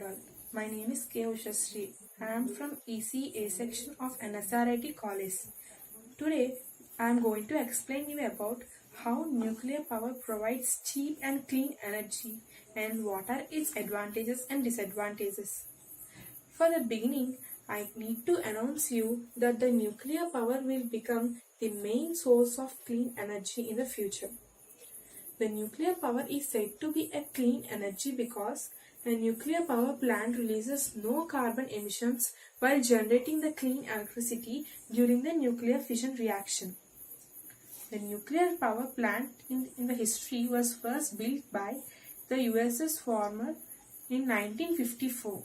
and all. My name is K.Ushasri. I am from ECA section of NSRIT College. Today, I am going to explain you about how nuclear power provides cheap and clean energy and what are its advantages and disadvantages. For the beginning, I need to announce you that the nuclear power will become the main source of clean energy in the future. The nuclear power is said to be a clean energy because a nuclear power plant releases no carbon emissions while generating the clean electricity during the nuclear fission reaction. The nuclear power plant in the history was first built by the USS Farmer in 1954.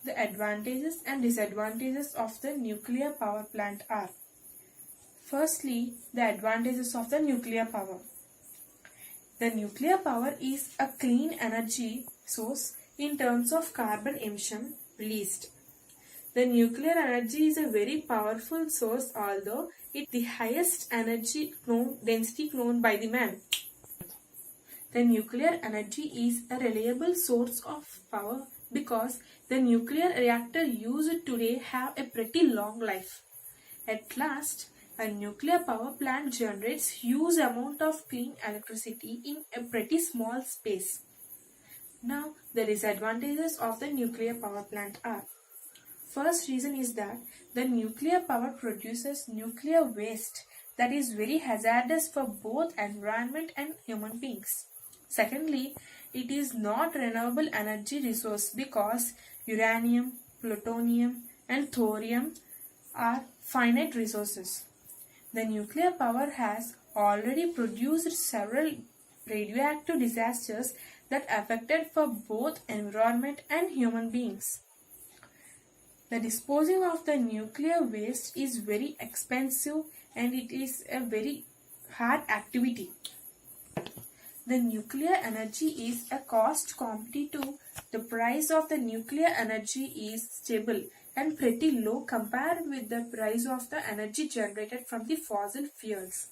The advantages and disadvantages of the nuclear power plant are: firstly, the advantages of the nuclear power. The nuclear power is a clean energy source in terms of carbon emission released. The nuclear energy is a very powerful source, although it is the highest energy density known by the man. The nuclear energy is a reliable source of power because the nuclear reactor used today have a pretty long life. At last, a nuclear power plant generates huge amount of clean electricity in a pretty small space. Now, the disadvantages of the nuclear power plant are: first reason is that the nuclear power produces nuclear waste that is very hazardous for both environment and human beings. Secondly, it is not renewable energy resource because uranium, plutonium and thorium are finite resources. The nuclear power has already produced several radioactive disasters that affected for both environment and human beings. The disposing of the nuclear waste is very expensive and it is a very hard activity. The nuclear energy is a cost competitive. The price of the nuclear energy is stable and pretty low compared with the price of the energy generated from the fossil fuels.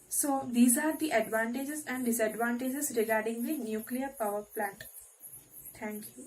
So these are the advantages and disadvantages regarding the nuclear power plant. Thank you.